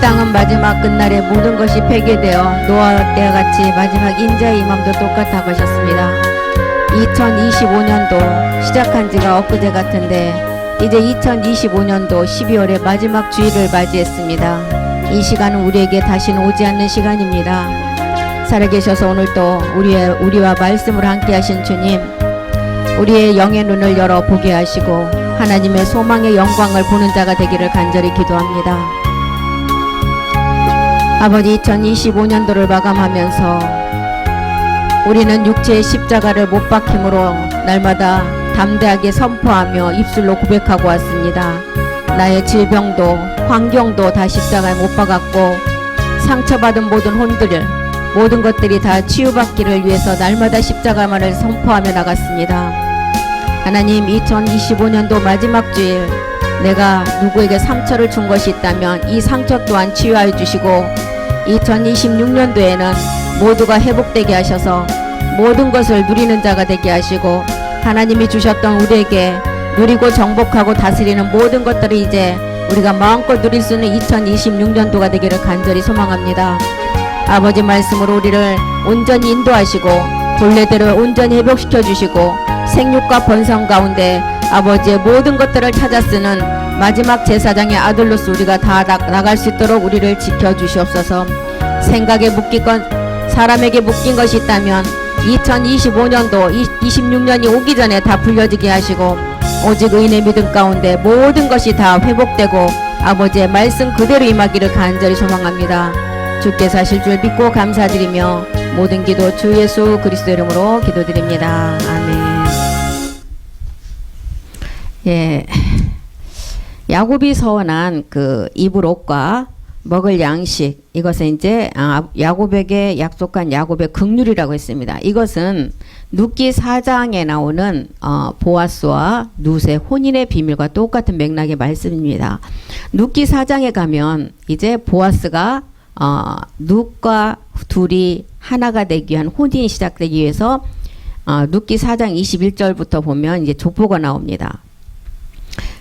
땅은 마지막 끝날에 모든 것이 폐기되어 노아 때와 같이 마지막 인자의 임함도 똑같다고 하셨습니다. 2025년도 시작한 지가 엊그제 같은데 이제 2025년도 12월의 마지막 주일을 맞이했습니다. 이 시간은 우리에게 다시는 오지 않는 시간입니다. 살아계셔서 오늘도 우리와 말씀을 함께 하신 주님, 우리의 영의 눈을 열어 보게 하시고 하나님의 소망의 영광을 보는 자가 되기를 간절히 기도합니다. 아버지, 2025년도를 마감하면서 우리는 육체의 십자가를 못 박힘으로 날마다 담대하게 선포하며 입술로 고백하고 왔습니다. 나의 질병도 환경도 다 십자가에 못 박았고 상처받은 모든 혼들, 모든 것들이 다 치유받기를 위해서 날마다 십자가만을 선포하며 나갔습니다. 하나님, 2025년도 마지막 주일 내가 누구에게 상처를 준 것이 있다면 이 상처 또한 치유하여 주시고 2026년도에는 모두가 회복되게 하셔서 모든 것을 누리는 자가 되게 하시고 하나님이 주셨던 우리에게 누리고 정복하고 다스리는 모든 것들을 이제 우리가 마음껏 누릴 수 있는 2026년도가 되기를 간절히 소망합니다. 아버지 말씀으로 우리를 온전히 인도하시고 본래대로 온전히 회복시켜 주시고 생육과 번성 가운데 아버지의 모든 것들을 찾아 쓰는 마지막 제사장의 아들로서 우리가 다 나갈 수 있도록 우리를 지켜주시옵소서. 생각에 묶인 것, 사람에게 묶인 것이 있다면 2025년도 26년이 오기 전에 다 풀려지게 하시고 오직 의인의 믿음 가운데 모든 것이 다 회복되고 아버지의 말씀 그대로 임하기를 간절히 소망합니다. 주께서 하실 줄 믿고 감사드리며 모든 기도 주 예수 그리스도 이름으로 기도드립니다. 아멘. 예, 야곱이 서원한 그 입을 옷과 먹을 양식, 이것은 이제 야곱에게 약속한 야곱의 긍휼이라고 했습니다. 이것은 룻기 4장에 나오는 보아스와 룻의 혼인의 비밀과 똑같은 맥락의 말씀입니다. 룻기 4장에 가면 이제 보아스가 룻과 둘이 하나가 되기 위한 혼인이 시작되기 위해서 룻기 4장 21절부터 보면 이제 족보가 나옵니다.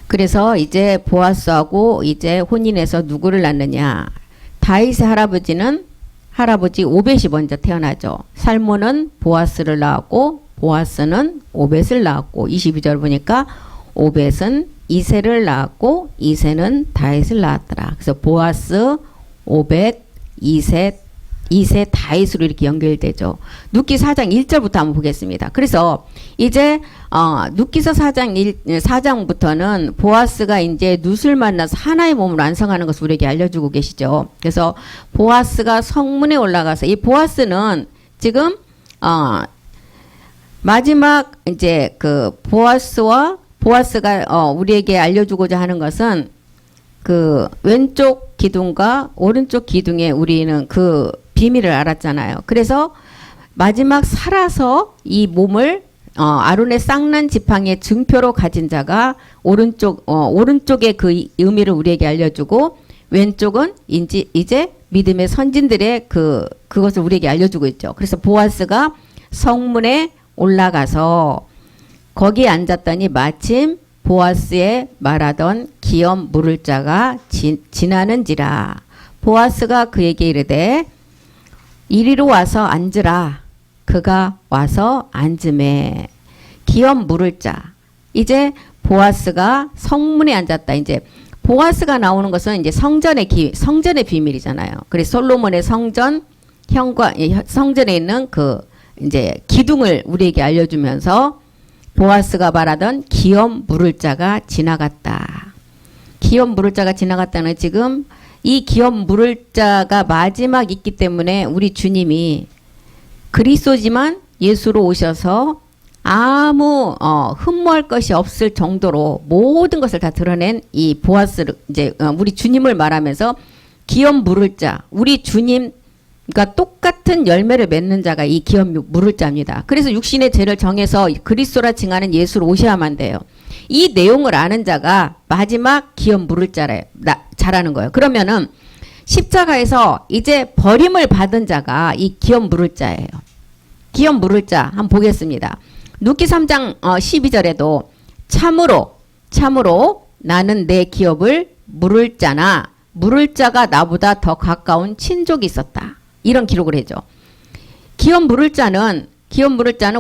그래서 이제 보아스하고 이제 혼인해서 누구를 낳느냐. 다윗의 할아버지 오벳이 먼저 태어나죠. 살몬은 보아스를 낳았고 보아스는 오벳을 낳았고 22절 보니까 오벳은 이새를 낳았고 이새는 다윗을 낳았더라. 그래서 보아스, 오벳, 이새 다윗으로 이렇게 연결되죠. 룻기 4장 1절부터 한번 보겠습니다. 그래서 이제 룻기서 4장부터는 보아스가 이제 룻을 만나서 하나의 몸을 완성하는 것을 우리에게 알려주고 계시죠. 그래서 보아스가 성문에 올라가서 이 보아스는 지금 마지막 이제 그 보아스가 우리에게 알려주고자 하는 것은 그 왼쪽 기둥과 오른쪽 기둥에 우리는 그 비밀을 알았잖아요. 그래서 마지막 살아서 이 몸을 아론의 쌍난 지팡이의 증표로 가진 자가 오른쪽의 그 의미를 우리에게 알려주고 왼쪽은 이제 믿음의 선진들의 그것을 우리에게 알려주고 있죠. 그래서 보아스가 성문에 올라가서 거기에 앉았더니 마침 보아스의 말하던 기업 물을 자가 지나는지라. 보아스가 그에게 이르되 이리로 와서 앉으라. 그가 와서 앉음에 기업 물을 자. 이제 보아스가 성문에 앉았다. 이제 보아스가 나오는 것은 이제 성전의 비밀이잖아요. 그래서 솔로몬의 성전에 있는 그 이제 기둥을 우리에게 알려주면서 보아스가 말하던 기업 물을 자가 지나갔다. 기업 물을 자가 지나갔다는 지금 이 기업 물을 자가 마지막 있기 때문에 우리 주님이 그리스도지만 예수로 오셔서 아무 흠모할 것이 없을 정도로 모든 것을 다 드러낸 이 보아스를 이제 우리 주님을 말하면서 기업 물을 자, 우리 주님 그러니까 똑같은 열매를 맺는 자가 이 기업 물을 자입니다. 그래서 육신의 죄를 정해서 그리스도라 칭하는 예수로 오셔야만 돼요. 이 내용을 아는 자가 마지막 기업 물을 자라는 거예요. 그러면은 십자가에서 이제 버림을 받은 자가 이 기업 물을 자예요. 기업 물을 자 한번 보겠습니다. 룻기 3장 12절에도 참으로 나는 내 기업을 물을 자나 물을 자가 나보다 더 가까운 친족이 있었다. 이런 기록을 해줘. 기업 물을 자는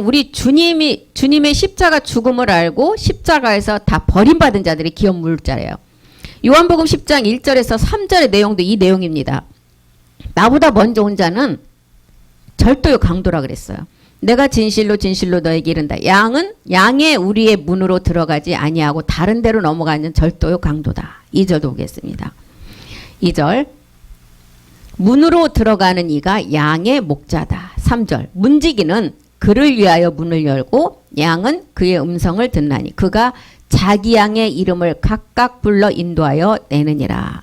우리 주님의 십자가 죽음을 알고 십자가에서 다 버림받은 자들이 기업 물을 자래요. 요한복음 10장 1절에서 3절의 내용도 이 내용입니다. 나보다 먼저 온 자는 절도요 강도라 그랬어요. 내가 진실로 진실로 너에게 이른다. 양의 우리의 문으로 들어가지 아니하고 다른 데로 넘어가는 절도요 강도다. 2절도 보겠습니다. 2절 문으로 들어가는 이가 양의 목자다. 3절 문지기는 그를 위하여 문을 열고 양은 그의 음성을 듣나니 그가 자기 양의 이름을 각각 불러 인도하여 내느니라.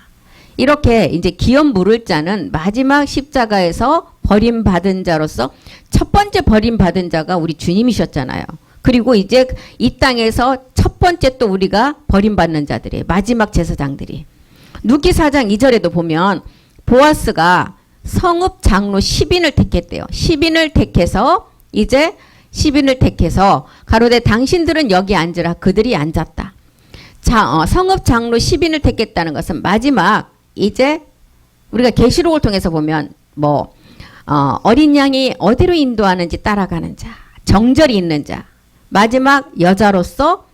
이렇게 이제 기업 물을 자는 마지막 십자가에서 버림받은 자로서 첫 번째 버림받은 자가 우리 주님이셨잖아요. 그리고 이제 이 땅에서 첫 번째 또 우리가 버림받는 자들이 마지막 제사장들이. 누기 4장 2절에도 보면 보아스가 성읍 장로 10인을 택했대요. 10인을 택해서 가로되 당신들은 여기 앉으라. 그들이 앉았다. 자, 성읍 장로 10인을 택했다는 것은 마지막 이제 우리가 계시록을 통해서 보면 어린 양이 어디로 인도하는지 따라가는 자, 정절이 있는 자, 마지막 여자로서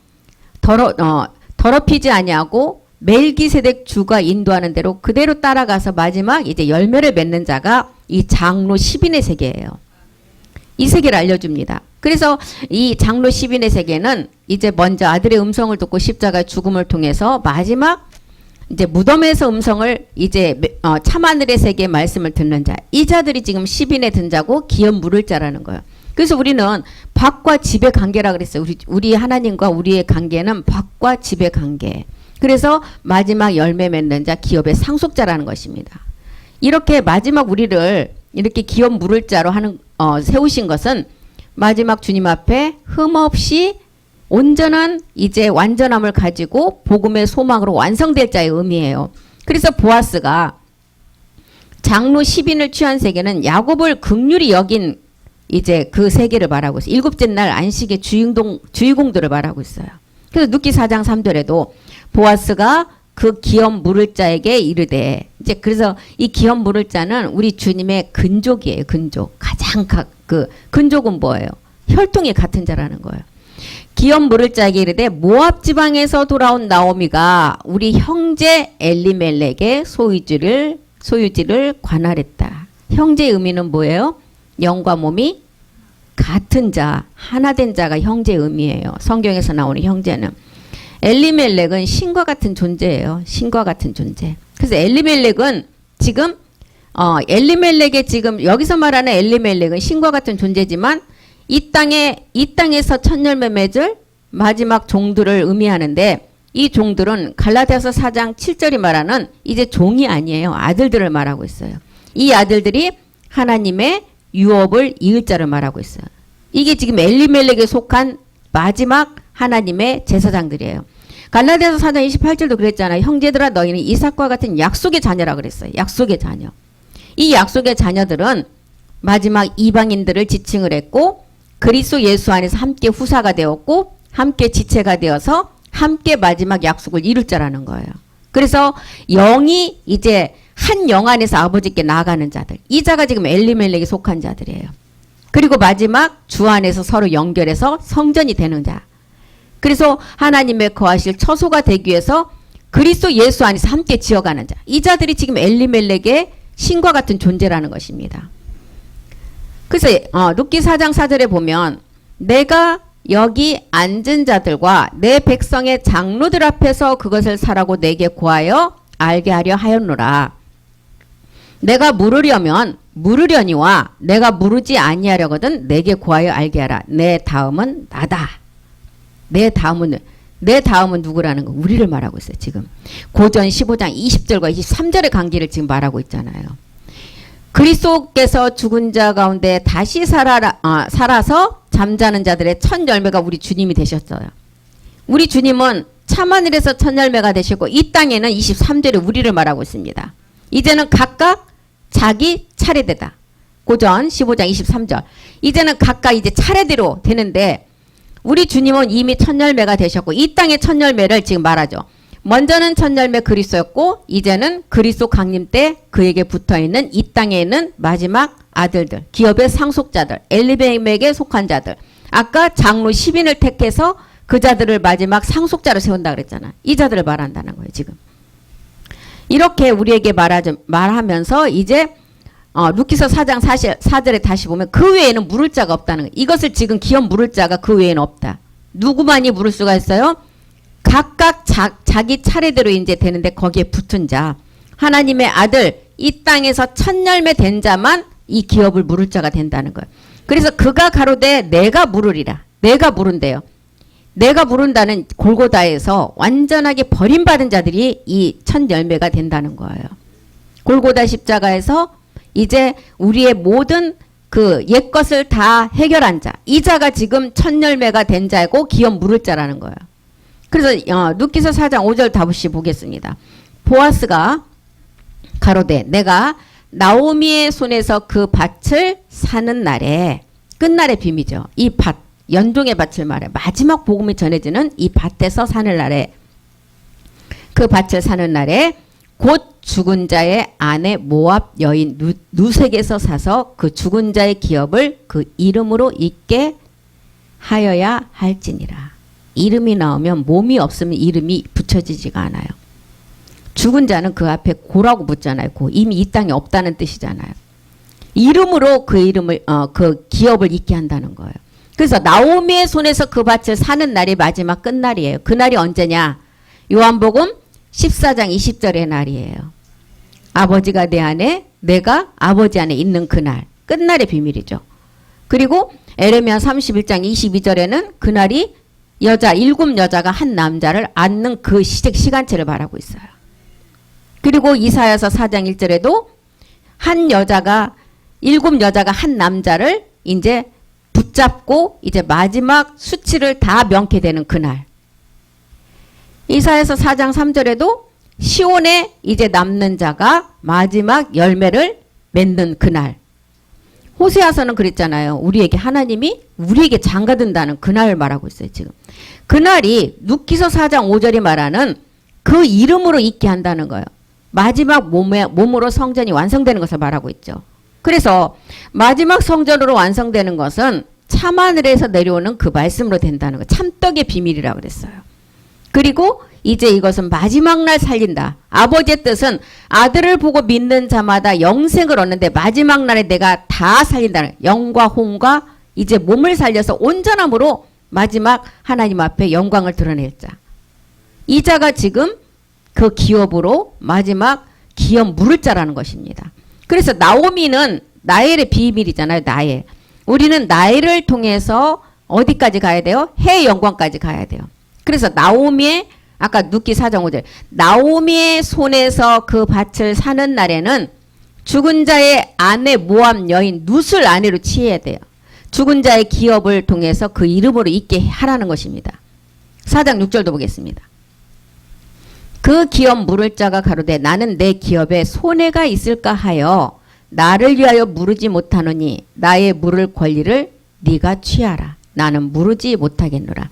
더럽히지 아니하고 멜기세덱 주가 인도하는 대로 그대로 따라가서 마지막 이제 열매를 맺는 자가 이 장로 10인의 세계예요. 이 세계를 알려줍니다. 그래서 이 장로 10인의 세계는 이제 먼저 아들의 음성을 듣고 십자가의 죽음을 통해서 마지막 이제 무덤에서 음성을 이제 참하늘의 세계의 말씀을 듣는 자. 이 자들이 지금 10인에 든 자고 기업 물을 자라는 거예요. 그래서 우리는 밭과 집의 관계라 그랬어요. 우리 하나님과 우리의 관계는 밭과 집의 관계. 그래서 마지막 열매 맺는 자, 기업의 상속자라는 것입니다. 이렇게 마지막 우리를 이렇게 기업 물을 자로 세우신 것은 마지막 주님 앞에 흠없이 온전한 이제 완전함을 가지고 복음의 소망으로 완성될 자의 의미예요. 그래서 보아스가 장로 10인을 취한 세계는 야곱을 긍휼히 여긴 이제 그 세계를 말하고 있어요. 일곱째 날 안식의 주의공들을 말하고 있어요. 그래서 누기 4장 3절에도 보아스가 그 기업 물을 자에게 이르되 이제 그래서 이 기업 물을 자는 우리 주님의 근족이에요. 근족. 가장 그 근족은 뭐예요? 혈통이 같은 자라는 거예요. 기업 물을 자에게 이르되 모압 지방에서 돌아온 나오미가 우리 형제 엘리멜렉의 소유지를 관할했다. 형제의 의미는 뭐예요? 영과 몸이 같은 자, 하나 된 자가 형제의 의미예요. 성경에서 나오는 형제는. 엘리멜렉은 신과 같은 존재예요. 신과 같은 존재. 그래서 엘리멜렉은 지금 엘리멜렉의 지금 여기서 말하는 엘리멜렉은 신과 같은 존재지만 이 땅에서 첫 열매 맺을 마지막 종들을 의미하는데 이 종들은 갈라디아서 4장 7절이 말하는 이제 종이 아니에요. 아들들을 말하고 있어요. 이 아들들이 하나님의 유업을 이을 자를 말하고 있어요. 이게 지금 엘리멜렉에 속한 마지막 하나님의 제사장들이에요. 갈라디아서 4장 28절도 그랬잖아요. 형제들아 너희는 이삭과 같은 약속의 자녀라 그랬어요. 약속의 자녀. 이 약속의 자녀들은 마지막 이방인들을 지칭을 했고 그리스도 예수 안에서 함께 후사가 되었고 함께 지체가 되어서 함께 마지막 약속을 이룰 자라는 거예요. 그래서 영이 이제 한 영 안에서 아버지께 나아가는 자들. 이 자가 지금 엘리멜렉에 속한 자들이에요. 그리고 마지막 주 안에서 서로 연결해서 성전이 되는 자. 그래서 하나님의 거하실 처소가 되기 위해서 그리스도 예수 안에서 함께 지어가는 자. 이 자들이 지금 엘리멜렉의 신과 같은 존재라는 것입니다. 그래서 룻기 4장 4절에 보면 내가 여기 앉은 자들과 내 백성의 장로들 앞에서 그것을 사라고 내게 고하여 알게 하려 하였노라. 내가 물으려니와 내가 물으지 아니하려거든 내게 고하여 알게 하라. 내 다음은 나다. 내 다음은 누구라는 거? 우리를 말하고 있어요. 지금 고전 15장 20절과 23절의 관계를 지금 말하고 있잖아요. 그리스도께서 죽은 자 가운데 다시 살아서 잠자는 자들의 첫 열매가 우리 주님이 되셨어요. 우리 주님은 참하늘에서 첫 열매가 되셨고 이 땅에는 23절에 우리를 말하고 있습니다. 이제는 각각 자기 차례대다. 고전 15장 23절. 이제는 각각 이제 차례대로 되는데 우리 주님은 이미 첫 열매가 되셨고 이 땅의 첫 열매를 지금 말하죠. 먼저는 첫 열매 그리스도였고 이제는 그리스도 강림 때 그에게 붙어있는 이 땅에 있는 마지막 아들들, 기업의 상속자들, 엘리베임에게 속한 자들. 아까 장로 10인을 택해서 그 자들을 마지막 상속자로 세운다 그랬잖아. 이 자들을 말한다는 거예요, 지금. 이렇게 우리에게 말하면서 이제 루키서 4장 4절에 다시 보면 그 외에는 물을 자가 없다는 거예요. 이것을 지금 기업 물을 자가 그 외에는 없다. 누구만이 물을 수가 있어요? 각각 자기 차례대로 이제 되는데 거기에 붙은 자. 하나님의 아들, 이 땅에서 첫 열매 된 자만 이 기업을 물을 자가 된다는 거예요. 그래서 그가 가로되 내가 물으리라. 내가 물은대요. 내가 물은다는 골고다에서 완전하게 버림받은 자들이 이 첫 열매가 된다는 거예요. 골고다 십자가에서 이제 우리의 모든 그 옛것을 다 해결한 자. 이 자가 지금 첫 열매가 된 자고 기업 물을 자라는 거예요. 그래서 루키서 4장 5절 다시 보겠습니다. 보아스가 가로되 내가 나오미의 손에서 그 밭을 사는 날에, 끝날의 빔이죠. 이 밭, 연종의 밭을 말해. 마지막 복음이 전해지는 이 밭에서 사는 날에, 그 밭을 사는 날에 곧 죽은 자의 아내 모압 여인 누색에서 사서 그 죽은 자의 기업을 그 이름으로 잇게 하여야 할지니라. 이름이 나오면 몸이 없으면 이름이 붙여지지가 않아요. 죽은 자는 그 앞에 고라고 붙잖아요. 고. 이미 이 땅에 없다는 뜻이잖아요. 이름으로 그 이름을 그 기업을 잇게 한다는 거예요. 그래서 나오미의 손에서 그 밭을 사는 날이 마지막 끝날이에요. 그날이 언제냐? 요한복음 14장 20절의 날이에요. 아버지가 내 안에, 내가 아버지 안에 있는 그날. 끝날의 비밀이죠. 그리고 에레미야 31장 22절에는 그날이 일곱 여자가 한 남자를 안는 그 시간체를 말하고 있어요. 그리고 이사야서 4장 1절에도 일곱 여자가 한 남자를 이제 붙잡고 이제 마지막 수치를 다 명케 되는 그날. 이사야서 4장 3절에도 시온에 이제 남는 자가 마지막 열매를 맺는 그날. 호세아서는 그랬잖아요. 우리에게 하나님이 우리에게 장가든다는 그날을 말하고 있어요, 지금. 그날이 루키서 4장 5절이 말하는 그 이름으로 있게 한다는 거예요. 마지막 몸으로 성전이 완성되는 것을 말하고 있죠. 그래서 마지막 성전으로 완성되는 것은 참하늘에서 내려오는 그 말씀으로 된다는 거. 참떡의 비밀이라고 그랬어요. 그리고 이제 이것은 마지막 날 살린다. 아버지의 뜻은 아들을 보고 믿는 자마다 영생을 얻는데 마지막 날에 내가 다 살린다는, 영과 혼과 이제 몸을 살려서 온전함으로 마지막 하나님 앞에 영광을 드러낼 자. 이 자가 지금 그 기업으로 마지막 기업 물을 자라는 것입니다. 그래서 나오미는 나엘의 비밀이잖아요. 나엘. 우리는 나엘을 통해서 어디까지 가야 돼요? 해 영광까지 가야 돼요. 그래서 나오미의 아까 누키 4장 5절 나오미의 손에서 그 밭을 사는 날에는 죽은 자의 아내 모압 여인 룻을 아내로 취해야 돼요. 죽은 자의 기업을 통해서 그 이름으로 있게 하라는 것입니다. 4장 6절도 보겠습니다. 그 기업 물을 자가 가로되 나는 내 기업에 손해가 있을까 하여 나를 위하여 물으지 못하노니 나의 물을 권리를 네가 취하라. 나는 물으지 못하겠노라.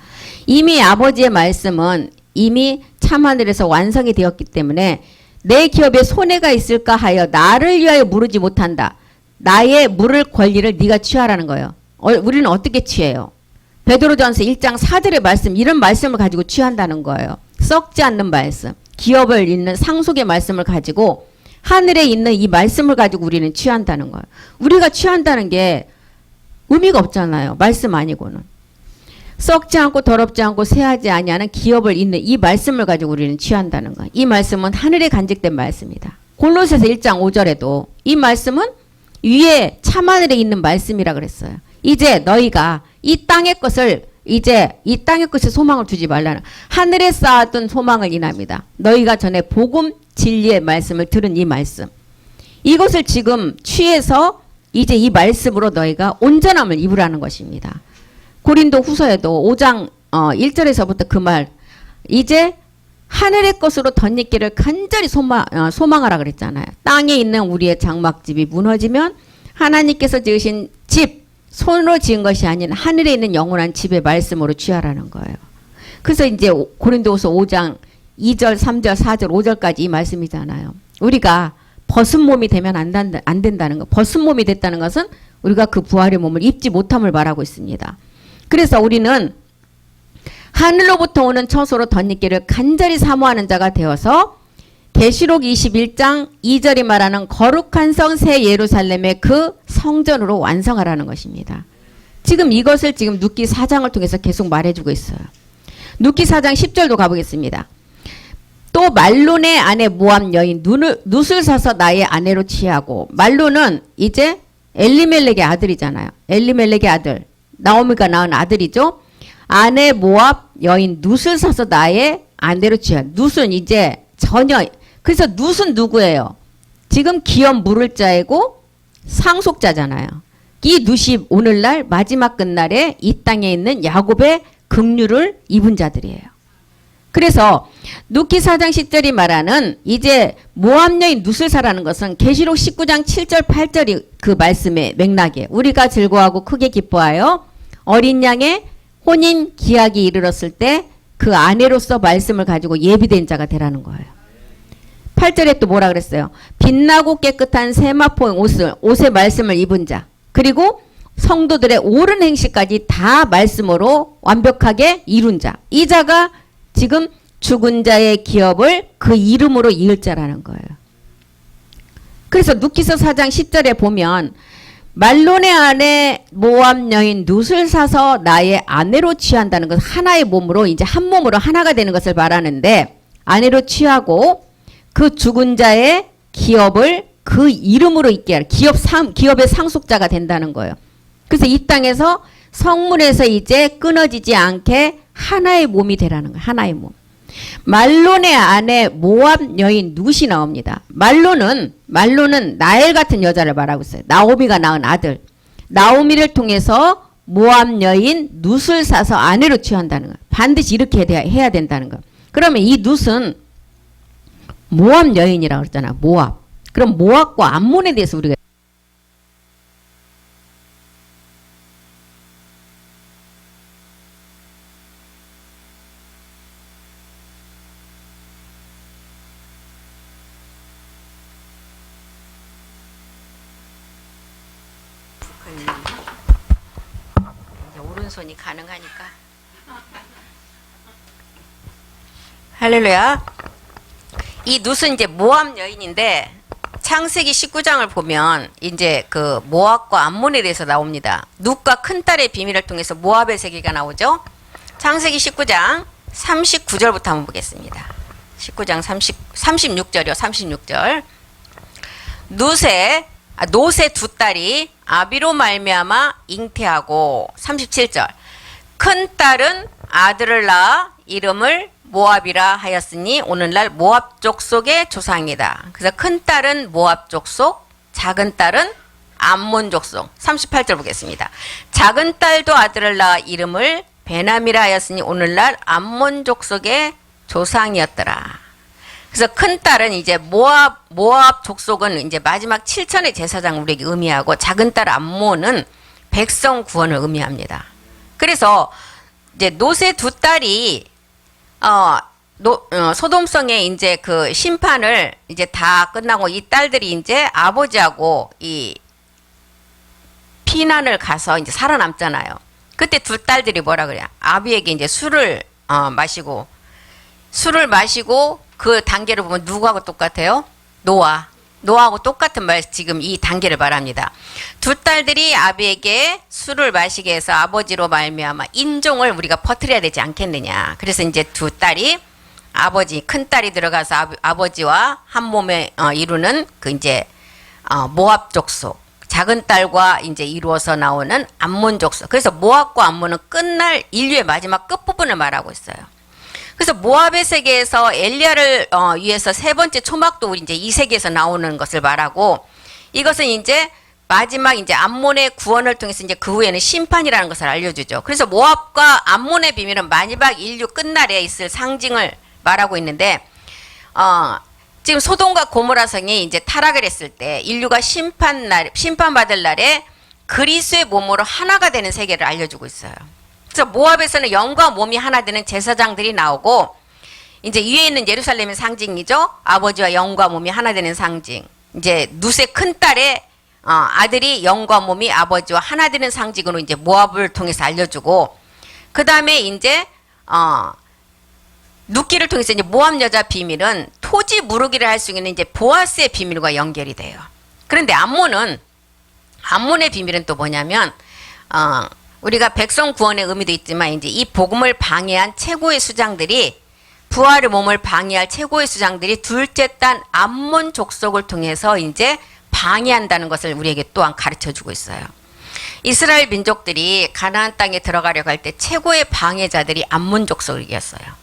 이미 아버지의 말씀은 이미 참하늘에서 완성이 되었기 때문에 내 기업에 손해가 있을까 하여 나를 위하여 물으지 못한다. 나의 물을 권리를 네가 취하라는 거예요. 우리는 어떻게 취해요? 베드로전서 1장 4절의 말씀, 이런 말씀을 가지고 취한다는 거예요. 썩지 않는 말씀, 기업을 잇는 상속의 말씀을 가지고 하늘에 있는 이 말씀을 가지고 우리는 취한다는 거예요. 우리가 취한다는 게 의미가 없잖아요. 말씀 아니고는. 썩지 않고 더럽지 않고 새하지 아니하는 기업을 잇는 이 말씀을 가지고 우리는 취한다는 거예요. 이 말씀은 하늘에 간직된 말씀이다. 골로새서 1장 5절에도 이 말씀은 위에 참하늘에 있는 말씀이라 그랬어요. 이제 너희가 이 땅의 것을 이제 이 땅의 것에 소망을 두지 말라는, 하늘에 쌓았던 소망을 인합니다. 너희가 전에 복음 진리의 말씀을 들은 이 말씀, 이것을 지금 취해서 이제 이 말씀으로 너희가 온전함을 입으라는 것입니다. 고린도 후서에도 5장 1절에서부터 그 말, 이제 하늘의 것으로 덧입기를 간절히 소망하라 그랬잖아요. 땅에 있는 우리의 장막집이 무너지면 하나님께서 지으신 집, 손으로 지은 것이 아닌 하늘에 있는 영원한 집의 말씀으로 취하라는 거예요. 그래서 이제 고린도후서 5장 2절, 3절, 4절, 5절까지 이 말씀이잖아요. 우리가 벗은 몸이 되면 안 된다는 거. 벗은 몸이 됐다는 것은 우리가 그 부활의 몸을 입지 못함을 말하고 있습니다. 그래서 우리는 하늘로부터 오는 처소로 덧입기를 간절히 사모하는 자가 되어서 계시록 21장 2절이 말하는 거룩한 성 새 예루살렘의 그 성전으로 완성하라는 것입니다. 지금 이것을 지금 눕기 4장을 통해서 계속 말해주고 있어요. 눕기 4장 10절도 가보겠습니다. 또 말론의 아내 모압 여인 룻을 사서 나의 아내로 취하고, 말론은 이제 엘리멜렉의 아들이잖아요. 엘리멜렉의 아들, 나오미가 낳은 아들이죠. 아내 모압 여인 룻을 사서 나의 아내로 취하. 룻은 이제 전혀, 그래서 룻은 누구예요? 지금 기업 물을 자이고 상속자잖아요. 이 룻이 오늘날 마지막 끝날에 이 땅에 있는 야곱의 긍휼을 입은 자들이에요. 그래서 눕기 4장 10절이 말하는 이제 모압 여인 룻을 사라는 것은 계시록 19장 7절 8절이 그 말씀의 맥락이에요. 우리가 즐거워하고 크게 기뻐하여 어린 양의 혼인 기약이 이르렀을 때 그 아내로서 말씀을 가지고 예비된 자가 되라는 거예요. 8절에 또 뭐라 그랬어요? 빛나고 깨끗한 세마포 옷의 말씀을 입은 자, 그리고 성도들의 옳은 행실까지 다 말씀으로 완벽하게 이룬 자, 이 자가 지금 죽은 자의 기업을 그 이름으로 이을 자라는 거예요. 그래서 눕기서 4장 10절에 보면 말론의 아내 모압 여인 룻을 사서 나의 아내로 취한다는 것은 하나의 몸으로 이제 한 몸으로 하나가 되는 것을 말하는데, 아내로 취하고 그 죽은 자의 기업을 그 이름으로 있게 하라. 기업의 상속자가 된다는 거예요. 그래서 이 땅에서 성문에서 이제 끊어지지 않게 하나의 몸이 되라는 거예요. 하나의 몸. 말론의 아내 모압 여인 룻이 나옵니다. 말론은 나엘 같은 여자를 말하고 있어요. 나오미가 낳은 아들. 나오미를 통해서 모압 여인 룻을 사서 아내로 취한다는 거예요. 반드시 이렇게 해야 된다는 거예요. 그러면 이 룻은 모압 여인이라고 그랬잖아요. 모압. 그럼 모압과 암몬에 대해서 우리가 이제 오른손이 가능하니까. 할렐루야. 이 룻은 이제 모압 여인인데 창세기 19장을 보면 이제 그 모압과 암몬에 대해서 나옵니다. 룻과 큰딸의 비밀을 통해서 모압의 세계가 나오죠. 창세기 19장 39절부터 한번 보겠습니다. 19장 36절이요. 36절. 놋의 두 딸이 아비로 말미암아 잉태하고, 37절. 큰 딸은 아들을 낳아 이름을 모압이라 하였으니 오늘날 모압 족속의 조상이다. 그래서 큰 딸은 모압 족속, 작은 딸은 암몬 족속. 38절 보겠습니다. 작은 딸도 아들을 낳아 이름을 베남이라 하였으니 오늘날 암몬 족속의 조상이었더라. 그래서 큰 딸은 이제 모압 족속은 이제 마지막 7천의 제사장을 우리에게 의미하고, 작은 딸 암몬은 백성 구원을 의미합니다. 그래서 이제 놋의 두 딸이 소돔성의 이제 그 심판을 이제 다 끝나고 이 딸들이 이제 아버지하고 이 피난을 가서 이제 살아남잖아요. 그때 두 딸들이 뭐라 그래요? 아비에게 이제 술을 마시고 그 단계를 보면 누구하고 똑같아요? 노아하고 똑같은 말, 지금 이 단계를 말합니다. 두 딸들이 아비에게 술을 마시게 해서 아버지로 말미암아 인종을 우리가 퍼뜨려야 되지 않겠느냐. 그래서 이제 두 딸이 큰 딸이 들어가서 아버지와 한 몸에 이루는 그 이제 모압 족속, 작은 딸과 이제 이루어서 나오는 암몬 족속. 그래서 모압과 암몬은 끝날 인류의 마지막 끝부분을 말하고 있어요. 그래서 모압의 세계에서 엘리야를 위해서 세 번째 초막도 우리 이제 이 세계에서 나오는 것을 말하고, 이것은 이제 마지막 이제 암몬의 구원을 통해서 이제 그 후에는 심판이라는 것을 알려주죠. 그래서 모압과 암몬의 비밀은 마지막 인류 끝날에 있을 상징을 말하고 있는데, 지금 소돔과 고모라 성이 이제 타락을 했을 때 인류가 심판받을 날에 그리스의 몸으로 하나가 되는 세계를 알려주고 있어요. 그래서 모압에서는 영과 몸이 하나 되는 제사장들이 나오고, 이제 위에 있는 예루살렘의 상징이죠. 아버지와 영과 몸이 하나 되는 상징. 이제 룻의 큰 딸의 아들이 영과 몸이 아버지와 하나 되는 상징으로 이제 모압을 통해서 알려주고, 그 다음에 이제 룻기를 통해서 이제 모압 여자 비밀은 토지 무르기를 할 수 있는 이제 보아스의 비밀과 연결이 돼요. 그런데 암몬의 비밀은 또 뭐냐면 우리가 백성 구원의 의미도 있지만 이제 이 복음을 방해한 최고의 수장들이, 부활의 몸을 방해할 최고의 수장들이 둘째 딸 암몬 족속을 통해서 이제 방해한다는 것을 우리에게 또한 가르쳐 주고 있어요. 이스라엘 민족들이 가나안 땅에 들어가려고 할 때 최고의 방해자들이 암몬 족속이었어요.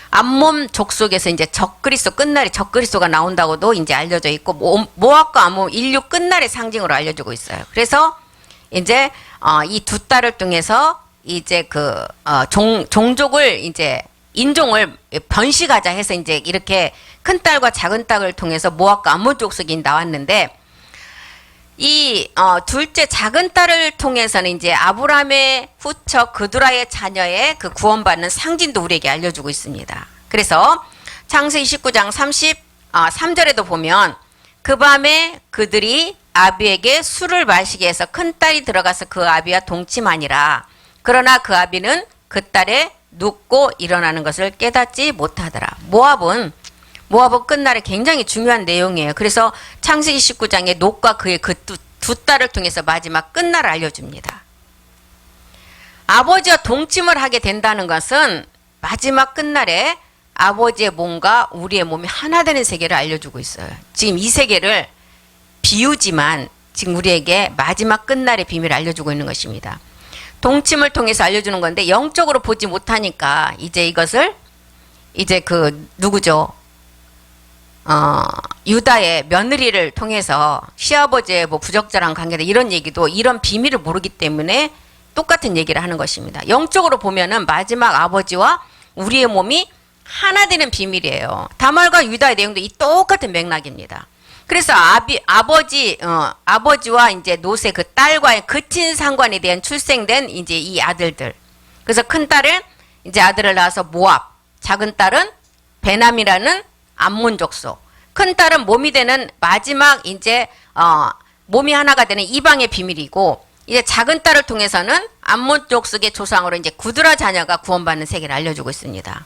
암몬 족속에서 이제 적그리스도 끝날에 적그리스도가 나온다고도 이제 알려져 있고, 모압과 암몬 인류 끝날의 상징으로 알려주고 있어요. 그래서 이제 이 두 딸을 통해서 이제 종족을 이제 인종을 변식하자 해서 이제 이렇게 큰 딸과 작은 딸을 통해서 모압과 암몬 족속이 나왔는데, 이 둘째 작은 딸을 통해서는 이제 아브라함의 후처 그두라의 자녀의 그 구원받는 상징도 우리에게 알려주고 있습니다. 그래서 창세기 19장 33절에도 보면 그 밤에 그들이 아비에게 술을 마시게 해서 큰 딸이 들어가서 그 아비와 동침하니라. 그러나 그 아비는 그 딸의 눕고 일어나는 것을 깨닫지 못하더라. 모압은 끝날에 굉장히 중요한 내용이에요. 그래서 창세기 19장에 놋과 그의 그 두 딸을 통해서 마지막 끝날을 알려줍니다. 아버지와 동침을 하게 된다는 것은 마지막 끝날에 아버지의 몸과 우리의 몸이 하나 되는 세계를 알려주고 있어요. 지금 이 세계를 비우지만 지금 우리에게 마지막 끝날의 비밀을 알려주고 있는 것입니다. 동침을 통해서 알려주는 건데 영적으로 보지 못하니까 이제 이것을 이제 누구죠? 유다의 며느리를 통해서 시아버지의 뭐 부적절한 관계다 이런 얘기도, 이런 비밀을 모르기 때문에 똑같은 얘기를 하는 것입니다. 영적으로 보면은 마지막 아버지와 우리의 몸이 하나 되는 비밀이에요. 다말과 유다의 내용도 이 똑같은 맥락입니다. 그래서 아버지와 이제 놋의 그 딸과의 그친 상관에 대한 출생된 이제 이 아들들. 그래서 큰 딸은 이제 아들을 낳아서 모압, 작은 딸은 베남이라는 암몬 족속, 큰 딸은 몸이 되는 마지막 이제 몸이 하나가 되는 이방의 비밀이고, 이제 작은 딸을 통해서는 암몬 족속의 조상으로 이제 구드라 자녀가 구원받는 세계를 알려주고 있습니다.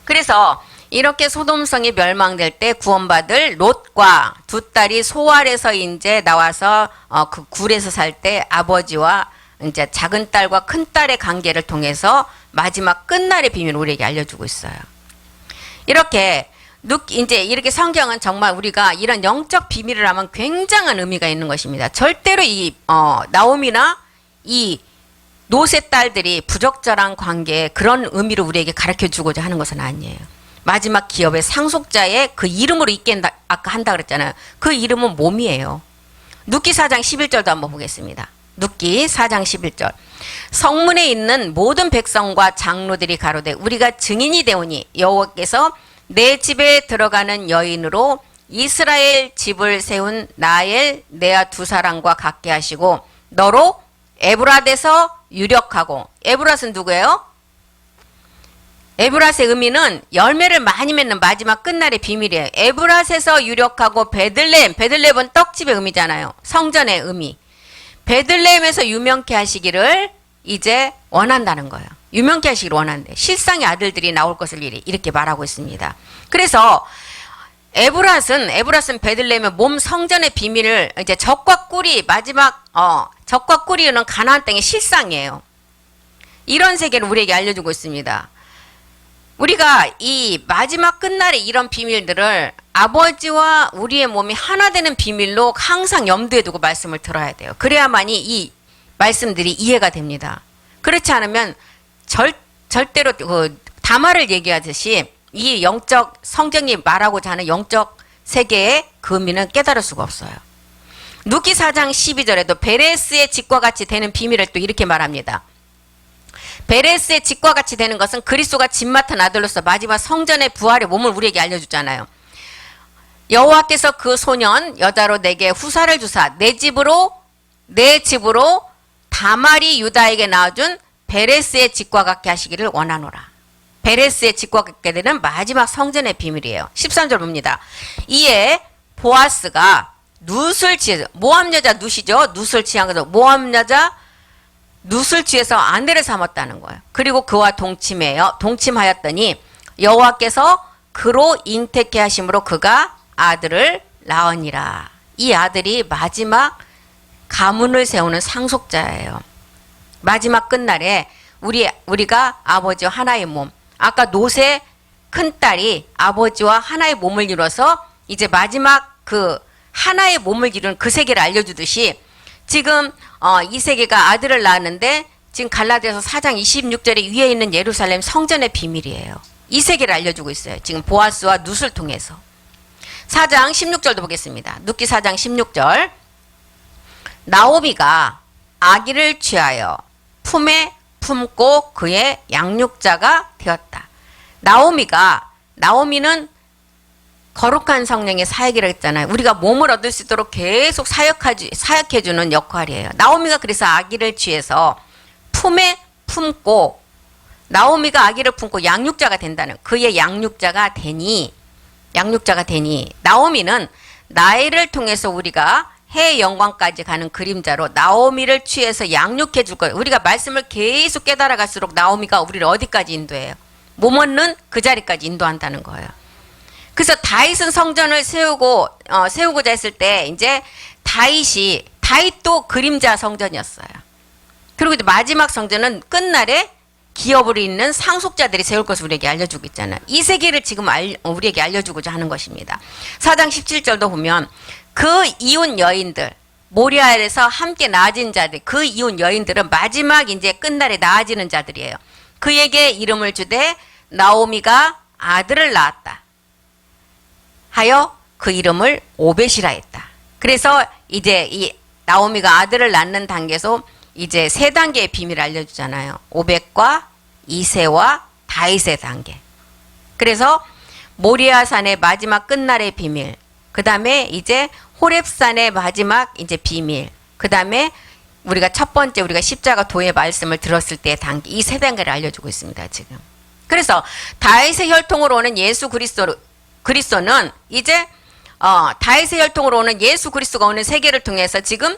그래서 이렇게 소돔성이 멸망될 때 구원받을 롯과 두 딸이 소알에서 이제 나와서 그 굴에서 살 때 아버지와 이제 작은 딸과 큰 딸의 관계를 통해서 마지막 끝날의 비밀을 우리에게 알려주고 있어요. 이렇게 이제 이렇게 성경은 정말 우리가 이런 영적 비밀을 하면 굉장한 의미가 있는 것입니다. 절대로 이 나오미나 이 롯의 딸들이 부적절한 관계, 그런 의미로 우리에게 가르쳐 주고자 하는 것은 아니에요. 마지막 기업의 상속자의 그 이름으로 있게 아까 한다 그랬잖아요. 그 이름은 몸이에요. 룻기 4장 11절도 한번 보겠습니다. 룻기 4장 11절. 성문에 있는 모든 백성과 장로들이 가로되 우리가 증인이 되오니 여호와께서 내 집에 들어가는 여인으로 이스라엘 집을 세운 나엘 네아 두 사람과 같게 하시고 너로 에브랏에서 유력하고, 에브랏은 누구예요? 에브랏의 의미는 열매를 많이 맺는 마지막 끝날의 비밀이에요. 에브랏에서 유력하고 베들레헴은 떡집의 의미잖아요. 성전의 의미. 베들레헴에서 유명케 하시기를 이제 원한다는 거예요. 유명케 하시기를 원한대. 실상의 아들들이 나올 것을 이렇게 말하고 있습니다. 그래서 에브랏은 베들레헴의 몸 성전의 비밀을 이제 적과 꿀이 마지막 적과 꿀이는 가나안 땅의 실상이에요. 이런 세계를 우리에게 알려주고 있습니다. 우리가 이 마지막 끝날의 이런 비밀들을 아버지와 우리의 몸이 하나 되는 비밀로 항상 염두에 두고 말씀을 들어야 돼요. 그래야만이 이 말씀들이 이해가 됩니다. 그렇지 않으면 절대로 다말을 얘기하듯이 이 영적 성경이 말하고자 하는 영적 세계의 그 의미는 깨달을 수가 없어요. 룻기 4장 12절에도 베레스의 집과 같이 되는 비밀을 또 이렇게 말합니다. 베레스의 집과 같이 되는 것은 그리스도가 집 맡은 아들로서 마지막 성전의 부활의 몸을 우리에게 알려주잖아요. 여호와께서 그 소년 여자로 내게 후사를 주사 내 집으로 다말이 유다에게 낳아준 베레스의 집과 같게 하시기를 원하노라. 베레스에 직구하게 되는 마지막 성전의 비밀이에요. 13절 봅니다. 이에 보아스가 룻을 취해서, 모압 여자 룻이죠. 룻을 취한 거죠. 모압 여자 룻을 취해서 아내를 삼았다는 거예요. 그리고 그와 동침하였더니 여호와께서 그로 잉태케 하심으로 그가 아들을 낳으니라. 이 아들이 마지막 가문을 세우는 상속자예요. 마지막 끝날에 우리가 아버지와 하나의 몸, 아까 롯의 큰딸이 아버지와 하나의 몸을 이뤄서 이제 마지막 그 하나의 몸을 이루는 그 세계를 알려주듯이 지금 이 세계가 아들을 낳았는데 지금 갈라디아서 4장 26절에 위에 있는 예루살렘 성전의 비밀이에요. 이 세계를 알려주고 있어요. 지금 보아스와 룻을 통해서. 4장 16절도 보겠습니다. 룻기 4장 16절. 나오미가 아기를 취하여 품에 품고 그의 양육자가 되었다. 나오미는 거룩한 성령의 사역이라고 했잖아요. 우리가 몸을 얻을 수 있도록 계속 사역해주는 역할이에요. 나오미가 그래서 아기를 취해서 품에 품고, 나오미가 아기를 품고 양육자가 된다는, 그의 양육자가 되니, 나오미는 나이를 통해서 우리가 해의 영광까지 가는 그림자로 나오미를 취해서 양육해 줄 거예요. 우리가 말씀을 계속 깨달아 갈수록 나오미가 우리를 어디까지 인도해요? 몸 얻는 그 자리까지 인도한다는 거예요. 그래서 다윗은 성전을 세우고자 했을 때 이제 다윗도 그림자 성전이었어요. 그리고 이제 마지막 성전은 끝날에 기업을 잇는 상속자들이 세울 것을 우리에게 알려주고 있잖아요. 이 세계를 지금 우리에게 알려주고자 하는 것입니다. 4장 17절도 보면 그 이웃 여인들, 모리아에서 함께 나아진 자들, 그 이웃 여인들은 마지막 이제 끝날에 나아지는 자들이에요. 그에게 이름을 주되 나오미가 아들을 낳았다 하여 그 이름을 오벳이라 했다. 그래서 이제 이 나오미가 아들을 낳는 단계에서 이제 세 단계의 비밀을 알려주잖아요. 오벳과 이새와 다윗의 단계. 그래서 모리아산의 마지막 끝날의 비밀, 그 다음에 이제 호렙산의 마지막 이제 비밀, 그 다음에 우리가 첫 번째 우리가 십자가 도의 말씀을 들었을 때의 단계, 이 세 단계를 알려주고 있습니다. 지금. 그래서 다윗의 혈통으로 오는 예수 그리스도는 이제 다윗의 혈통으로 오는 예수 그리스도가 오는 세계를 통해서 지금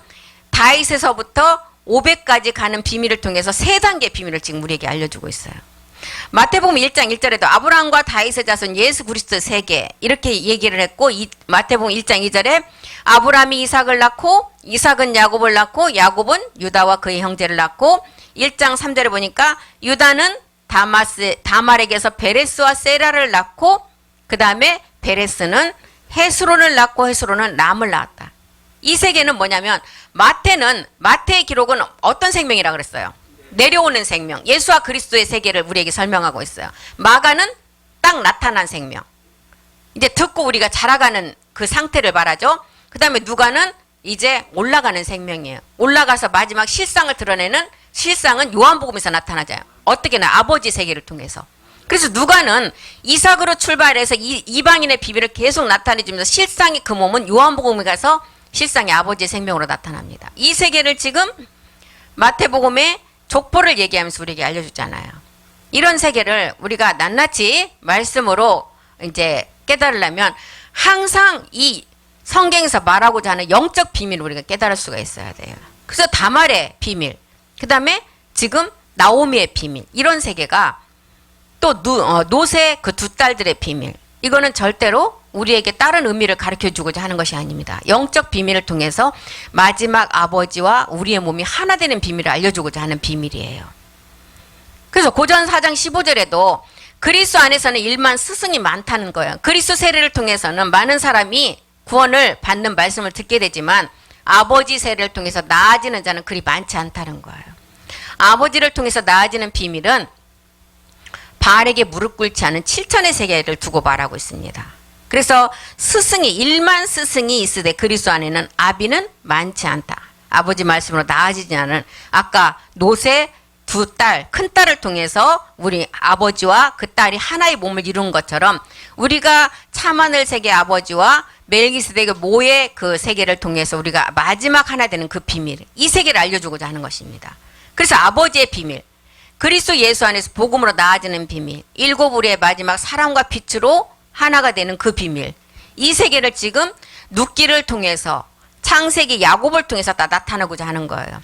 다윗에서부터 500까지 가는 비밀을 통해서 세 단계 비밀을 지금 우리에게 알려주고 있어요. 마태복음 1장 1절에도 아브라함과 다윗의 자손 예수 그리스도 세계 이렇게 얘기를 했고, 마태복음 1장 2절에 아브라함이 이삭을 낳고 이삭은 야곱을 낳고 야곱은 유다와 그의 형제를 낳고, 1장 3절에 보니까 유다는 다말에게서 베레스와 세라를 낳고, 그 다음에 베레스는 헤스론을 낳고 헤스론은 람을 낳았다. 이 세계는 뭐냐면 마태의 기록은 어떤 생명이라 그랬어요? 내려오는 생명, 예수와 그리스도의 세계를 우리에게 설명하고 있어요. 마가는 딱 나타난 생명, 이제 듣고 우리가 자라가는 그 상태를 말하죠. 그 다음에 누가는 이제 올라가는 생명이에요. 올라가서 마지막 실상을 드러내는, 실상은 요한복음에서 나타나잖아요. 어떻게나 아버지 세계를 통해서. 그래서 누가는 이삭으로 출발해서 이방인의 비밀을 계속 나타내주면서 실상이 그 몸은 요한복음에 가서 실상이 아버지의 생명으로 나타납니다. 이 세계를 지금 마태복음에 족보를 얘기하면서 우리에게 알려주잖아요. 이런 세계를 우리가 낱낱이 말씀으로 이제 깨달으려면 항상 이 성경에서 말하고자 하는 영적 비밀을 우리가 깨달을 수가 있어야 돼요. 그래서 다말의 비밀, 그 다음에 지금 나오미의 비밀, 이런 세계가 또 롯의 그 두 딸들의 비밀, 이거는 절대로 우리에게 다른 의미를 가르쳐주고자 하는 것이 아닙니다. 영적 비밀을 통해서 마지막 아버지와 우리의 몸이 하나 되는 비밀을 알려주고자 하는 비밀이에요. 그래서 고전 4장 15절에도 그리스도 안에서는 일만 스승이 많다는 거예요. 그리스도 세례를 통해서는 많은 사람이 구원을 받는 말씀을 듣게 되지만 아버지 세례를 통해서 나아지는 자는 그리 많지 않다는 거예요. 아버지를 통해서 나아지는 비밀은 바알에게 무릎 꿇지 않은 7천의 세계를 두고 말하고 있습니다. 그래서 스승이 1만 스승이 있으되 그리스도 안에는 아비는 많지 않다. 아버지 말씀으로 나아지지 않은, 아까 롯의 두 딸, 큰 딸을 통해서 우리 아버지와 그 딸이 하나의 몸을 이룬 것처럼 우리가 참하늘 세계 아버지와 멜기스덱의 모의 그 세계를 통해서 우리가 마지막 하나 되는 그 비밀, 이 세계를 알려주고자 하는 것입니다. 그래서 아버지의 비밀, 그리스도 예수 안에서 복음으로 나아지는 비밀, 일곱 우리의 마지막 사랑과 빛으로 하나가 되는 그 비밀, 이 세계를 지금 눕기를 통해서 창세기 야곱을 통해서 다 나타나고자 하는 거예요.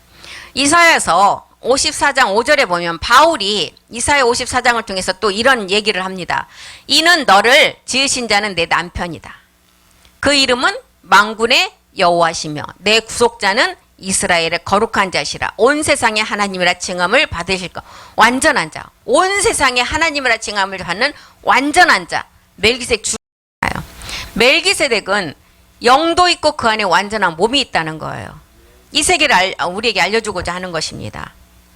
이사야서 54장 5절에 보면 바울이 이사야 54장을 통해서 또 이런 얘기를 합니다. 이는 너를 지으신 자는 내 남편이다. 그 이름은 만군의 여호와시며 내 구속자는 이스라엘의 거룩한 자시라. 온 세상의 하나님이라 칭함을 받으실 것. 완전한 자. 온 세상의 하나님이라 칭함을 받는 완전한 자. 멜기세덱 주예요. 멜기세덱은 영도 있고 그 안에 완전한 몸이 있다는 거예요. 이 세계를 우리에게 알려주고자 하는 것입니다.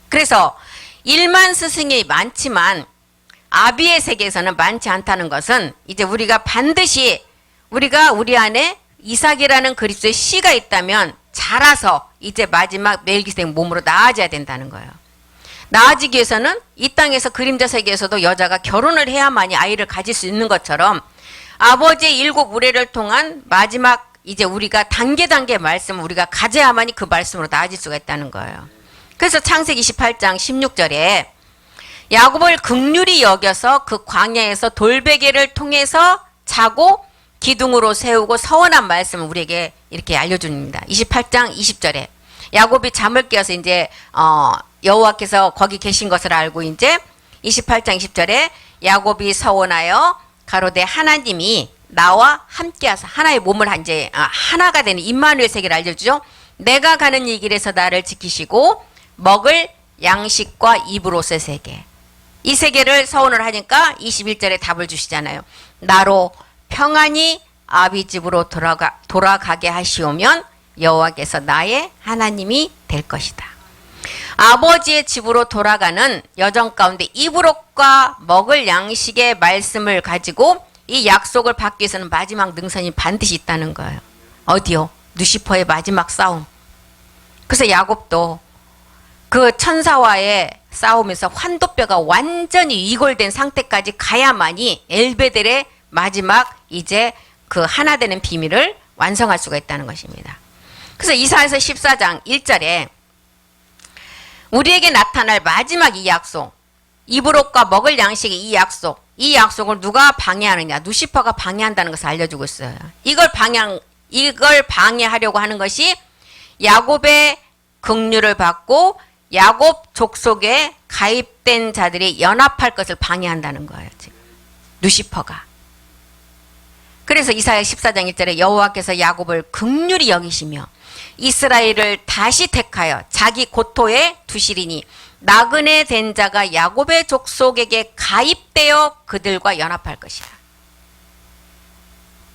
그래서 1만 스승이 많지만 아비의 세계에서는 많지 않다는 것은 이제 우리가 반드시 우리가 우리 안에 이삭이라는 그리스도의 씨가 있다면 자라서 이제 마지막 멜기세덱 몸으로 나아져야 된다는 거예요. 나아지기 위해서는 이 땅에서 그림자 세계에서도 여자가 결혼을 해야만이 아이를 가질 수 있는 것처럼 아버지의 일곱 우레를 통한 마지막 이제 우리가 단계 말씀을 우리가 가져야만이 그 말씀으로 나아질 수가 있다는 거예요. 그래서 창세기 28장 16절에 야곱을 긍휼히 여겨서 그 광야에서 돌베개를 통해서 자고 기둥으로 세우고 서원한 말씀을 우리에게 이렇게 알려줍니다. 28장 20절에 야곱이 잠을 깨어서 이제 여호와께서 거기 계신 것을 알고 이제 28장 20절에 야곱이 서원하여 가로되 하나님이 나와 함께하사 하나의 몸을 이제 하나가 되는 임마누엘 세계를 알려주죠. 내가 가는 이 길에서 나를 지키시고 먹을 양식과 입을 옷의 세계, 이 세계를 서원을 하니까 21절에 답을 주시잖아요. 나로 평안히 아비 집으로 돌아가게 하시오면 여호와께서 나의 하나님이 될 것이다. 아버지의 집으로 돌아가는 여정 가운데 입을 옷과 먹을 양식의 말씀을 가지고 이 약속을 받기 위해서는 마지막 능선이 반드시 있다는 거예요. 어디요? 누시퍼의 마지막 싸움. 그래서 야곱도 그 천사와의 싸움에서 환도뼈가 완전히 이골된 상태까지 가야만이 엘베델의 마지막 이제 그 하나 되는 비밀을 완성할 수가 있다는 것입니다. 그래서 이사야서 14장 1절에 우리에게 나타날 마지막 이 약속, 입을 옷과 먹을 양식의 이 약속을 누가 방해하느냐? 누시퍼가 방해한다는 것을 알려주고 있어요. 이걸 방해하려고 하는 것이 야곱의 긍휼을 받고 야곱 족속에 가입된 자들이 연합할 것을 방해한다는 거예요. 지금 누시퍼가. 그래서 이사야 14장 1절에 여호와께서 야곱을 긍휼히 여기시며 이스라엘을 다시 택하여 자기 고토에 두시리니 나그네 된 자가 야곱의 족속에게 가입되어 그들과 연합할 것이라.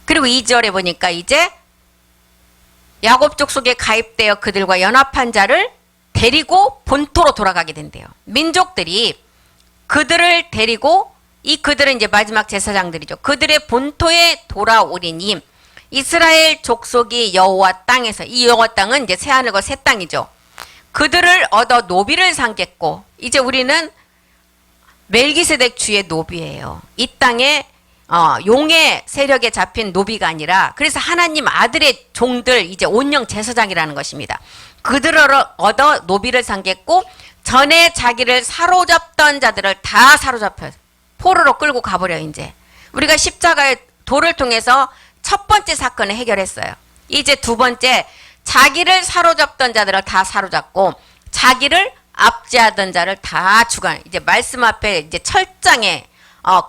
그리고 2절에 보니까 이제 야곱 족속에 가입되어 그들과 연합한 자를 데리고 본토로 돌아가게 된대요. 민족들이 그들을 데리고 그들은 이제 마지막 제사장들이죠. 그들의 본토에 돌아오리니 이스라엘 족속이 여호와 땅에서, 이 여호와 땅은 이제 새하늘과 새 땅이죠. 그들을 얻어 노비를 삼겠고, 이제 우리는 멜기세덱 주의 노비예요. 이 땅에 용의 세력에 잡힌 노비가 아니라, 그래서 하나님 아들의 종들, 이제 온영 제사장이라는 것입니다. 그들을 얻어 노비를 삼겠고, 전에 자기를 사로잡던 자들을 다 사로잡혀요. 포로로 끌고 가버려. 이제 우리가 십자가의 도를 통해서 첫 번째 사건을 해결했어요. 이제 두 번째, 자기를 사로잡던 자들을 다 사로잡고 자기를 압제하던 자를 다 주관. 이제 말씀 앞에 이제 철장에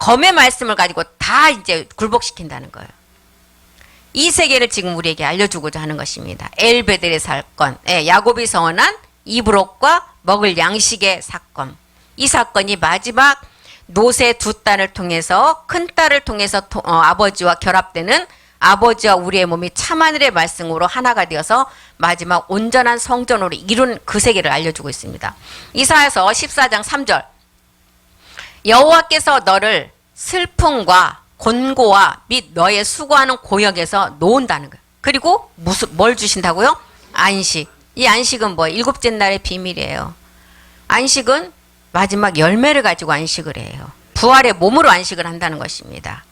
검의 말씀을 가지고 다 이제 굴복시킨다는 거예요. 이 세계를 지금 우리에게 알려주고자 하는 것입니다. 엘베델의 사건, 야곱이 서원한 입을 옷과 먹을 양식의 사건. 이 사건이 마지막 노새 두 딸을 통해서, 큰 딸을 통해서 아버지와 결합되는 아버지와 우리의 몸이 참하늘의 말씀으로 하나가 되어서 마지막 온전한 성전으로 이룬 그 세계를 알려주고 있습니다. 이사야서 14장 3절 여호와께서 너를 슬픔과 곤고와 및 너의 수고하는 고역에서 놓은다는 거예요. 그리고 뭘 주신다고요? 안식. 이 안식은 뭐예요? 일곱째 날의 비밀이에요. 안식은 마지막 열매를 가지고 안식을 해요. 부활의 몸으로 안식을 한다는 것입니다.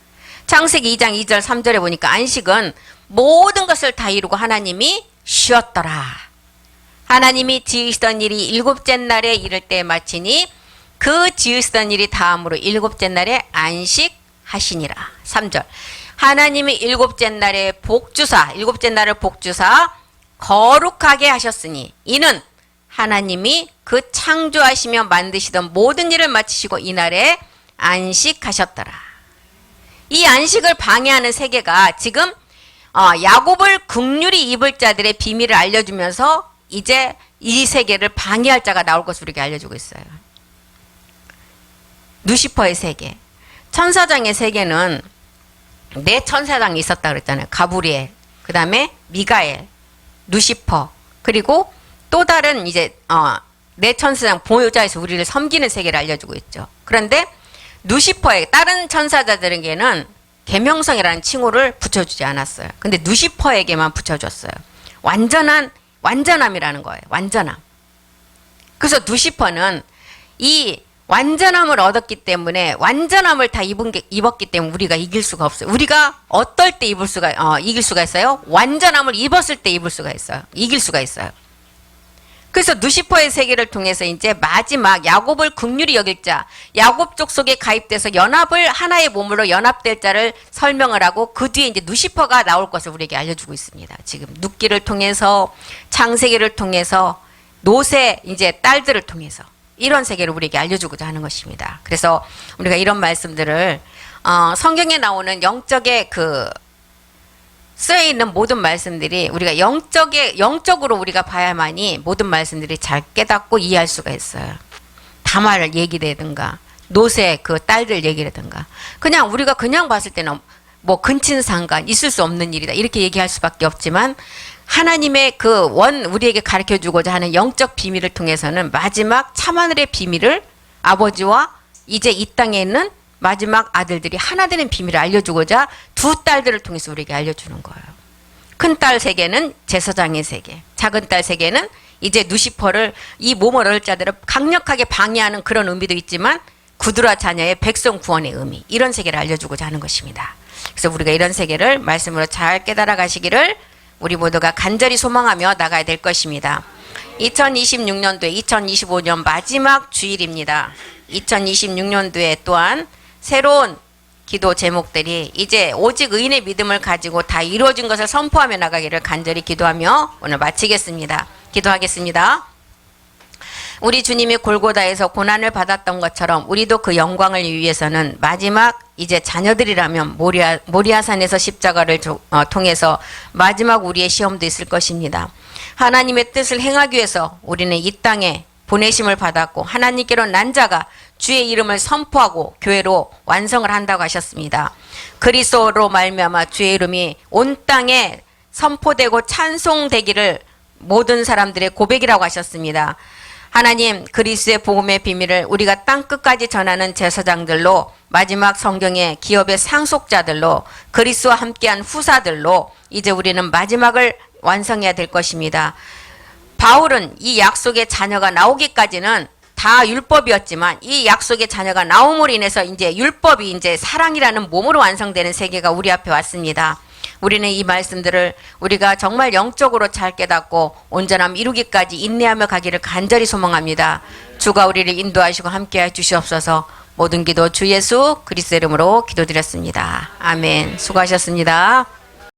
창세기 2장 2절 3절에 보니까 안식은 모든 것을 다 이루고 하나님이 쉬었더라. 하나님이 지으시던 일이 일곱째 날에 이를 때 마치니 그 지으시던 일이 다음으로 일곱째 날에 안식하시니라. 3절. 하나님이 일곱째 날에 복주사, 일곱째 날을 복주사 거룩하게 하셨으니 이는 하나님이 그 창조하시며 만드시던 모든 일을 마치시고 이날에 안식하셨더라. 이 안식을 방해하는 세계가 지금 야곱을 긍휼히 입을 자들의 비밀을 알려주면서 이제 이 세계를 방해할 자가 나올 것을 우리에게 알려주고 있어요. 누시퍼의 세계, 천사장의 세계는 네 천사장이 있었다 그랬잖아요. 가브리엘, 그 다음에 미가엘, 누시퍼, 그리고 또 다른 이제 네 천사장 보호자에서 우리를 섬기는 세계를 알려주고 있죠. 그런데 누시퍼의 다른 천사자들에게는 계명성이라는 칭호를 붙여주지 않았어요. 근데 누시퍼에게만 붙여줬어요. 완전함이라는 거예요. 완전함. 그래서 누시퍼는 이 완전함을 얻었기 때문에, 완전함을 다 입었기 때문에 우리가 이길 수가 없어요. 우리가 어떨 때 이길 수가 있어요? 완전함을 입었을 때 이길 수가 있어요. 그래서 누시퍼의 세계를 통해서 이제 마지막 야곱을 긍휼히 여길 자, 야곱 족속에 가입돼서 하나의 몸으로 연합될 자를 설명을 하고 그 뒤에 이제 누시퍼가 나올 것을 우리에게 알려주고 있습니다. 지금 눕기를 통해서, 창세기를 통해서, 노새 이제 딸들을 통해서 이런 세계를 우리에게 알려주고자 하는 것입니다. 그래서 우리가 이런 말씀들을 성경에 나오는 영적의 쓰여 있는 모든 말씀들이 우리가 영적으로 우리가 봐야만이 모든 말씀들이 잘 깨닫고 이해할 수가 있어요. 다말 얘기라든가 노새 그 딸들 얘기라든가 그냥 우리가 그냥 봤을 때는 뭐 근친상간 있을 수 없는 일이다 이렇게 얘기할 수밖에 없지만 하나님의 우리에게 가르쳐주고자 하는 영적 비밀을 통해서는 마지막 참하늘의 비밀을 아버지와 이제 이 땅에 있는 마지막 아들들이 하나 되는 비밀을 알려주고자 두 딸들을 통해서 우리에게 알려주는 거예요. 큰 딸 세계는 제사장의 세계, 작은 딸 세계는 이제 누시퍼를, 이 몸을 얻을 자들을 강력하게 방해하는 그런 의미도 있지만 구두라 자녀의 백성 구원의 의미, 이런 세계를 알려주고자 하는 것입니다. 그래서 우리가 이런 세계를 말씀으로 잘 깨달아 가시기를 우리 모두가 간절히 소망하며 나가야 될 것입니다. 2026년도에 2025년 마지막 주일입니다. 2026년도에 또한 새로운 기도 제목들이 이제 오직 의인의 믿음을 가지고 다 이루어진 것을 선포하며 나가기를 간절히 기도하며 오늘 마치겠습니다. 기도하겠습니다. 우리 주님이 골고다에서 고난을 받았던 것처럼 우리도 그 영광을 위해서는 마지막 이제 자녀들이라면 모리아산에서 십자가를 통해서 마지막 우리의 시험도 있을 것입니다. 하나님의 뜻을 행하기 위해서 우리는 이 땅에 보내심을 받았고 하나님께로 난 자가 주의 이름을 선포하고 교회로 완성을 한다고 하셨습니다. 그리스도로 말미암아 주의 이름이 온 땅에 선포되고 찬송되기를 모든 사람들의 고백이라고 하셨습니다. 하나님, 그리스도의 복음의 비밀을 우리가 땅끝까지 전하는 제사장들로, 마지막 성경의 기업의 상속자들로, 그리스도와 함께한 후사들로 이제 우리는 마지막을 완성해야 될 것입니다. 바울은 이 약속의 자녀가 나오기까지는 다 율법이었지만 이 약속의 자녀가 나옴으로 인해서 이제 율법이 이제 사랑이라는 몸으로 완성되는 세계가 우리 앞에 왔습니다. 우리는 이 말씀들을 우리가 정말 영적으로 잘 깨닫고 온전함 이루기까지 인내하며 가기를 간절히 소망합니다. 주가 우리를 인도하시고 함께해 주시옵소서. 모든 기도 주 예수 그리스도 이름으로 기도드렸습니다. 아멘. 수고하셨습니다.